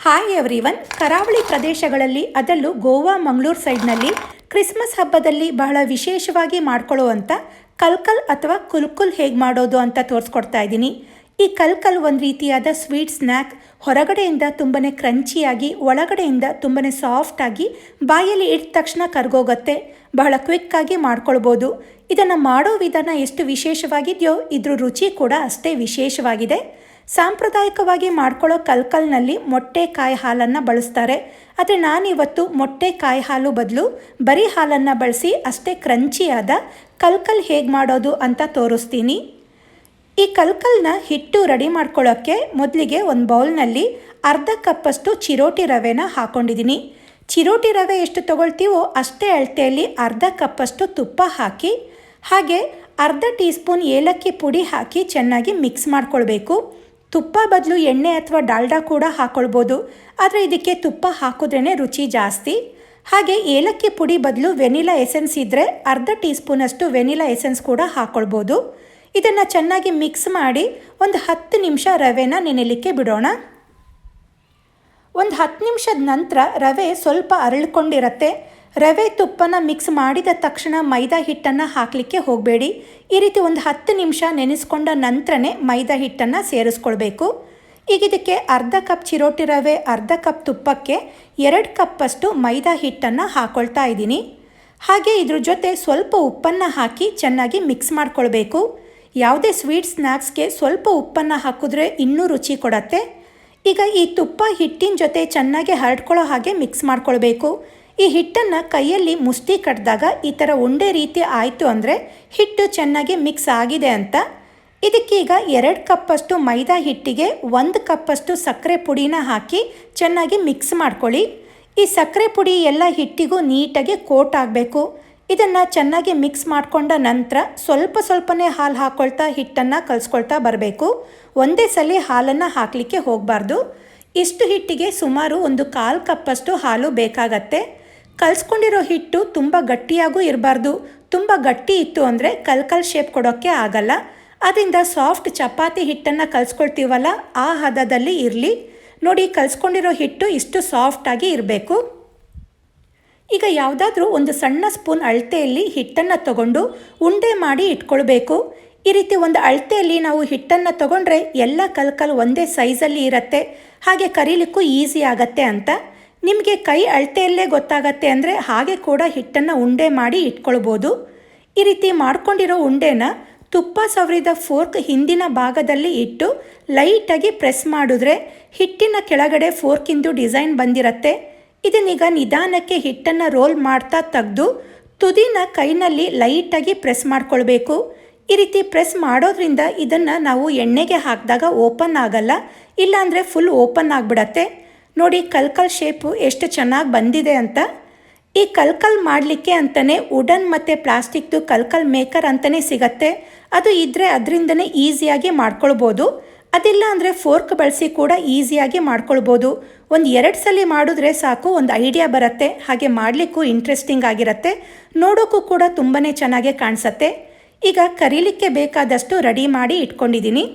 Hi everyone. ಕರಾವಳಿ ಪ್ರದೇಶಗಳಲ್ಲಿ ಅದರಲ್ಲೂ ಗೋವಾ ಮಂಗಳೂರು ಸೈಡ್ನಲ್ಲಿ ಕ್ರಿಸ್ಮಸ್ ಹಬ್ಬದಲ್ಲಿ ಬಹಳ ವಿಶೇಷವಾಗಿ ಮಾಡ್ಕೊಳ್ಳುವಂಥ ಕಲ್ಕಲ್ ಅಥವಾ ಕುಲ್ಕುಲ್ ಹೇಗೆ ಮಾಡೋದು ಅಂತ ತೋರಿಸ್ಕೊಡ್ತಾ ಇದ್ದೀನಿ. ಈ ಕಲ್ಕಲ್ ಒಂದು ರೀತಿಯಾದ ಸ್ವೀಟ್ ಸ್ನ್ಯಾಕ್. ಹೊರಗಡೆಯಿಂದ ತುಂಬಾ ಕ್ರಂಚಿಯಾಗಿ, ಒಳಗಡೆಯಿಂದ ತುಂಬಾ ಸಾಫ್ಟಾಗಿ, ಬಾಯಲ್ಲಿ ಇಟ್ಟ ತಕ್ಷಣ ಕರ್ಗೋಗುತ್ತೆ. ಬಹಳ ಕ್ವಿಕ್ಕಾಗಿ ಮಾಡ್ಕೊಳ್ಬೋದು. ಇದನ್ನು ಮಾಡೋ ವಿಧಾನ ಎಷ್ಟು ವಿಶೇಷವಾಗಿದೆಯೋ ಇದ್ರ ರುಚಿ ಕೂಡ ಅಷ್ಟೇ ವಿಶೇಷವಾಗಿದೆ. ಸಾಂಪ್ರದಾಯಿಕವಾಗಿ ಮಾಡ್ಕೊಳ್ಳೋ ಕಲ್ಕಲ್ನಲ್ಲಿ ಮೊಟ್ಟೆ ಕಾಯಿ ಹಾಲನ್ನು ಬಳಸ್ತಾರೆ. ಆದರೆ ನಾನಿವತ್ತು ಮೊಟ್ಟೆ ಕಾಯಿ ಹಾಲು ಬದಲು ಬರೀ ಹಾಲನ್ನು ಬಳಸಿ ಅಷ್ಟೇ ಕ್ರಂಚಿಯಾದ ಕಲ್ಕಲ್ ಹೇಗೆ ಮಾಡೋದು ಅಂತ ತೋರಿಸ್ತೀನಿ. ಈ ಕಲ್ಕಲ್ನ ಹಿಟ್ಟು ರೆಡಿ ಮಾಡ್ಕೊಳ್ಳೋಕ್ಕೆ ಮೊದಲಿಗೆ ಒಂದು ಬೌಲ್ನಲ್ಲಿ ಅರ್ಧ ಕಪ್ಪಷ್ಟು ಚಿರೋಟಿ ರವೆನ ಹಾಕ್ಕೊಂಡಿದ್ದೀನಿ. ಚಿರೋಟಿ ರವೆ ಎಷ್ಟು ತೊಗೊಳ್ತೀವೋ ಅಷ್ಟೇ ಅಳತೆಯಲ್ಲಿ ಅರ್ಧ ಕಪ್ಪಷ್ಟು ತುಪ್ಪ ಹಾಕಿ, ಹಾಗೆ ಅರ್ಧ ಟೀ ಸ್ಪೂನ್ ಏಲಕ್ಕಿ ಪುಡಿ ಹಾಕಿ ಚೆನ್ನಾಗಿ ಮಿಕ್ಸ್ ಮಾಡ್ಕೊಳ್ಬೇಕು. ತುಪ್ಪ ಬದಲು ಎಣ್ಣೆ ಅಥವಾ ಡಾಲ್ಡಾ ಕೂಡ ಹಾಕ್ಕೊಳ್ಬೋದು, ಆದರೆ ಇದಕ್ಕೆ ತುಪ್ಪ ಹಾಕಿದ್ರೇ ರುಚಿ ಜಾಸ್ತಿ. ಹಾಗೆ ಏಲಕ್ಕಿ ಪುಡಿ ಬದಲು ವೆನಿಲಾ ಎಸೆನ್ಸ್ ಇದ್ದರೆ ಅರ್ಧ ಟೀ ಸ್ಪೂನಷ್ಟು ವೆನಿಲಾ ಎಸೆನ್ಸ್ ಕೂಡ ಹಾಕ್ಕೊಳ್ಬೋದು. ಇದನ್ನು ಚೆನ್ನಾಗಿ ಮಿಕ್ಸ್ ಮಾಡಿ ಒಂದು 10 ನಿಮಿಷ ರವೆನ ನೆನೆಯಲಿಕ್ಕೆ ಬಿಡೋಣ. ಒಂದು 10 ನಿಮಿಷದ ನಂತರ ರವೆ ಸ್ವಲ್ಪ ಅರಳ್ಕೊಂಡಿರುತ್ತೆ. ರವೆ ತುಪ್ಪನ ಮಿಕ್ಸ್ ಮಾಡಿದ ತಕ್ಷಣ ಮೈದಾ ಹಿಟ್ಟನ್ನು ಹಾಕಲಿಕ್ಕೆ ಹೋಗಬೇಡಿ. ಈ ರೀತಿ ಒಂದು 10 ನಿಮಿಷ ನೆನೆಸ್ಕೊಂಡ ನಂತರನೇ ಮೈದಾ ಹಿಟ್ಟನ್ನು ಸೇರಿಸ್ಕೊಳ್ಬೇಕು. ಈಗ ಇದಕ್ಕೆ ಅರ್ಧ ಕಪ್ ಚಿರೋಟಿ ರವೆ, ಅರ್ಧ ಕಪ್ ತುಪ್ಪಕ್ಕೆ 2 ಕಪ್ಪಷ್ಟು ಮೈದಾ ಹಿಟ್ಟನ್ನು ಹಾಕ್ಕೊಳ್ತಾ ಇದ್ದೀನಿ. ಹಾಗೆ ಇದ್ರ ಜೊತೆ ಸ್ವಲ್ಪ ಉಪ್ಪನ್ನು ಹಾಕಿ ಚೆನ್ನಾಗಿ ಮಿಕ್ಸ್ ಮಾಡ್ಕೊಳ್ಬೇಕು. ಯಾವುದೇ ಸ್ವೀಟ್ ಸ್ನ್ಯಾಕ್ಸ್ಗೆ ಸ್ವಲ್ಪ ಉಪ್ಪನ್ನು ಹಾಕಿದ್ರೆ ಇನ್ನೂ ರುಚಿ ಕೊಡತ್ತೆ. ಈಗ ಈ ತುಪ್ಪ ಹಿಟ್ಟಿನ ಜೊತೆ ಚೆನ್ನಾಗಿ ಹರಡ್ಕೊಳ್ಳೋ ಹಾಗೆ ಮಿಕ್ಸ್ ಮಾಡ್ಕೊಳ್ಬೇಕು. ಈ ಹಿಟ್ಟನ್ನು ಕೈಯಲ್ಲಿ ಮುಷ್ಟಿ ಕಟ್ಟಿದಾಗ ಈ ಥರ ಉಂಡೆ ರೀತಿ ಆಯಿತು ಅಂದರೆ ಹಿಟ್ಟು ಚೆನ್ನಾಗಿ ಮಿಕ್ಸ್ ಆಗಿದೆ ಅಂತ. ಇದಕ್ಕೀಗ 2 ಕಪ್ಪಷ್ಟು ಮೈದಾ ಹಿಟ್ಟಿಗೆ 1 ಕಪ್ಪಷ್ಟು ಸಕ್ಕರೆ ಪುಡಿನ ಹಾಕಿ ಚೆನ್ನಾಗಿ ಮಿಕ್ಸ್ ಮಾಡ್ಕೊಳ್ಳಿ. ಈ ಸಕ್ಕರೆ ಪುಡಿ ಎಲ್ಲ ಹಿಟ್ಟಿಗೂ ನೀಟಾಗಿ ಕೋಟ್ ಆಗಬೇಕು. ಇದನ್ನು ಚೆನ್ನಾಗಿ ಮಿಕ್ಸ್ ಮಾಡಿಕೊಂಡ ನಂತರ ಸ್ವಲ್ಪನೇ ಹಾಲು ಹಾಕ್ಕೊಳ್ತಾ ಹಿಟ್ಟನ್ನು ಕಲಿಸ್ಕೊಳ್ತಾ ಬರಬೇಕು. ಒಂದೇ ಸಲ ಹಾಲನ್ನು ಹಾಕಲಿಕ್ಕೆ ಹೋಗಬಾರ್ದು. ಇಷ್ಟು ಹಿಟ್ಟಿಗೆ ಸುಮಾರು ಒಂದು 1/4 ಕಪ್ಪಷ್ಟು ಹಾಲು ಬೇಕಾಗತ್ತೆ. ಕಲಿಸ್ಕೊಂಡಿರೋ ಹಿಟ್ಟು ತುಂಬ ಗಟ್ಟಿಯಾಗೂ ಇರಬಾರ್ದು. ತುಂಬ ಗಟ್ಟಿ ಇತ್ತು ಅಂದರೆ ಕಲ್ಕಲ್ ಶೇಪ್ ಕೊಡೋಕ್ಕೆ ಆಗಲ್ಲ. ಅದರಿಂದ ಸಾಫ್ಟ್ ಚಪಾತಿ ಹಿಟ್ಟನ್ನು ಕಲಿಸ್ಕೊಳ್ತೀವಲ್ಲ ಆ ಹದದಲ್ಲಿ ಇರಲಿ. ನೋಡಿ, ಕಲಿಸ್ಕೊಂಡಿರೋ ಹಿಟ್ಟು ಇಷ್ಟು ಸಾಫ್ಟಾಗಿ ಇರಬೇಕು. ಈಗ ಯಾವುದಾದ್ರೂ ಒಂದು ಸಣ್ಣ ಸ್ಪೂನ್ ಅಳತೆಯಲ್ಲಿ ಹಿಟ್ಟನ್ನು ತಗೊಂಡು ಉಂಡೆ ಮಾಡಿ ಇಟ್ಕೊಳ್ಬೇಕು. ಈ ರೀತಿ ಒಂದು ಅಳತೆಯಲ್ಲಿ ನಾವು ಹಿಟ್ಟನ್ನು ತಗೊಂಡ್ರೆ ಎಲ್ಲ ಕಲ್ಕಲ್ ಒಂದೇ ಸೈಜಲ್ಲಿ ಇರುತ್ತೆ. ಹಾಗೆ ಕರೀಲಿಕ್ಕೂ ಈಸಿ ಆಗತ್ತೆ ಅಂತ. ನಿಮಗೆ ಕೈ ಅಳತೆಯಲ್ಲೇ ಗೊತ್ತಾಗತ್ತೆ ಅಂದರೆ ಹಾಗೆ ಕೂಡ ಹಿಟ್ಟನ್ನು ಉಂಡೆ ಮಾಡಿ ಇಟ್ಕೊಳ್ಬೋದು. ಈ ರೀತಿ ಮಾಡ್ಕೊಂಡಿರೋ ಉಂಡೆನ ತುಪ್ಪ ಸವರಿದ ಫೋರ್ಕ್ ಹಿಂದಿನ ಭಾಗದಲ್ಲಿ ಇಟ್ಟು ಲೈಟಾಗಿ ಪ್ರೆಸ್ ಮಾಡಿದ್ರೆ ಹಿಟ್ಟಿನ ಕೆಳಗಡೆ ಫೋರ್ಕಿಂದು ಡಿಸೈನ್ ಬಂದಿರುತ್ತೆ. ಇದನ್ನೀಗ ನಿಧಾನಕ್ಕೆ ಹಿಟ್ಟನ್ನು ರೋಲ್ ಮಾಡ್ತಾ ತೆಗೆದು ತುದಿನ ಕೈನಲ್ಲಿ ಲೈಟಾಗಿ ಪ್ರೆಸ್ ಮಾಡ್ಕೊಳ್ಬೇಕು. ಈ ರೀತಿ ಪ್ರೆಸ್ ಮಾಡೋದ್ರಿಂದ ಇದನ್ನು ನಾವು ಎಣ್ಣೆಗೆ ಹಾಕಿದಾಗ ಓಪನ್ ಆಗಲ್ಲ, ಇಲ್ಲಾಂದರೆ ಫುಲ್ ಓಪನ್ ಆಗಿಬಿಡತ್ತೆ. ನೋಡಿ, ಕಲ್ಕಲ್ ಶೇಪು ಎಷ್ಟು ಚೆನ್ನಾಗಿ ಬಂದಿದೆ ಅಂತ. ಈ ಕಲ್ಕಲ್ ಮಾಡಲಿಕ್ಕೆ ಅಂತಲೇ ವುಡನ್ ಮತ್ತು ಪ್ಲಾಸ್ಟಿಕ್ದು ಕಲ್ಕಲ್ ಮೇಕರ್ ಅಂತಲೇ ಸಿಗತ್ತೆ. ಅದು ಇದ್ದರೆ ಅದರಿಂದನೇ ಈಸಿಯಾಗಿ ಮಾಡ್ಕೊಳ್ಬೋದು. ಅದಿಲ್ಲ ಅಂದರೆ ಫೋರ್ಕ್ ಬಳಸಿ ಕೂಡ ಈಸಿಯಾಗಿ ಮಾಡ್ಕೊಳ್ಬೋದು. ಒಂದು 2 ಸಲ ಮಾಡಿದ್ರೆ ಸಾಕು, ಒಂದು ಐಡಿಯಾ ಬರುತ್ತೆ. ಹಾಗೆ ಮಾಡಲಿಕ್ಕೂ ಇಂಟ್ರೆಸ್ಟಿಂಗ್ ಆಗಿರುತ್ತೆ. ನೋಡೋಕ್ಕೂ ಕೂಡ ತುಂಬಾ ಚೆನ್ನಾಗೇ ಕಾಣಿಸುತ್ತೆ. ಈಗ ಕರೀಲಿಕ್ಕೆ ಬೇಕಾದಷ್ಟು ರೆಡಿ ಮಾಡಿ ಇಟ್ಕೊಂಡಿದ್ದೀನಿ.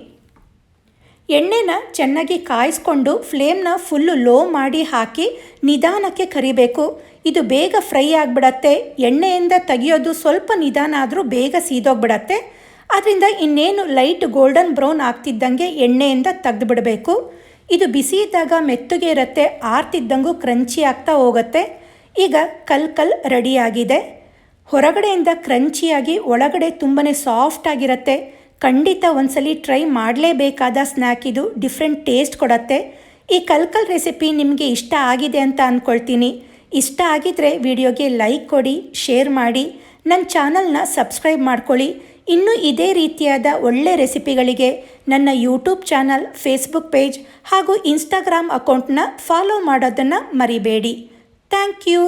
ಎಣ್ಣೆನ ಚೆನ್ನಾಗಿ ಕಾಯಿಸ್ಕೊಂಡು ಫ್ಲೇಮ್ನ ಫುಲ್ಲು ಲೋ ಮಾಡಿ ಹಾಕಿ ನಿಧಾನಕ್ಕೆ ಕರಿಬೇಕು. ಇದು ಬೇಗ ಫ್ರೈ ಆಗಿಬಿಡತ್ತೆ. ಎಣ್ಣೆಯಿಂದ ತೆಗಿಯೋದು ಸ್ವಲ್ಪ ನಿಧಾನ ಆದರೂ ಬೇಗ ಸೀದೋಗ್ಬಿಡತ್ತೆ. ಆದ್ದರಿಂದ ಇನ್ನೇನು ಲೈಟ್ ಗೋಲ್ಡನ್ ಬ್ರೌನ್ ಆಗ್ತಿದ್ದಂಗೆ ಎಣ್ಣೆಯಿಂದ ತೆಗೆದು ಬಿಡಬೇಕು. ಇದು ಬಿಸಿ ಇದ್ದಾಗ ಮೆತ್ತಗೆ ಇರುತ್ತೆ, ಆರ್ತಿದ್ದಂಗೂ ಕ್ರಂಚಿ ಆಗ್ತಾ ಹೋಗುತ್ತೆ. ಈಗ ಕಲ್ಕಲ್ ರೆಡಿಯಾಗಿದೆ. ಹೊರಗಡೆಯಿಂದ ಕ್ರಂಚಿಯಾಗಿ, ಒಳಗಡೆ ತುಂಬಾ ಸಾಫ್ಟ್ ಆಗಿರುತ್ತೆ. ಖಂಡಿತ ಒಂದ್ಸಲಿ ಟ್ರೈ ಮಾಡಲೇಬೇಕಾದ ಸ್ನ್ಯಾಕ್ ಇದು. ಡಿಫ್ರೆಂಟ್ ಟೇಸ್ಟ್ ಕೊಡುತ್ತೆ. ಈ ಕಲ್ಕಲ್ ರೆಸಿಪಿ ನಿಮಗೆ ಇಷ್ಟ ಆಗಿದೆ ಅಂತ ಅಂದ್ಕೊಳ್ತೀನಿ. ಇಷ್ಟ ಆಗಿದ್ರೆ ವಿಡಿಯೋಗೆ ಲೈಕ್ ಕೊಡಿ, ಶೇರ್ ಮಾಡಿ, ನನ್ನ ಚಾನಲ್ನ ಸಬ್ಸ್ಕ್ರೈಬ್ ಮಾಡ್ಕೊಳ್ಳಿ. ಇನ್ನೂ ಇದೇ ರೀತಿಯಾದ ಒಳ್ಳೆ ರೆಸಿಪಿಗಳಿಗೆ ನನ್ನ ಯೂಟ್ಯೂಬ್ ಚಾನಲ್, ಫೇಸ್ಬುಕ್ ಪೇಜ್ ಹಾಗೂ ಇನ್ಸ್ಟಾಗ್ರಾಮ್ ಅಕೌಂಟ್ನ ಫಾಲೋ ಮಾಡೋದನ್ನು ಮರಿಬೇಡಿ. Thank you.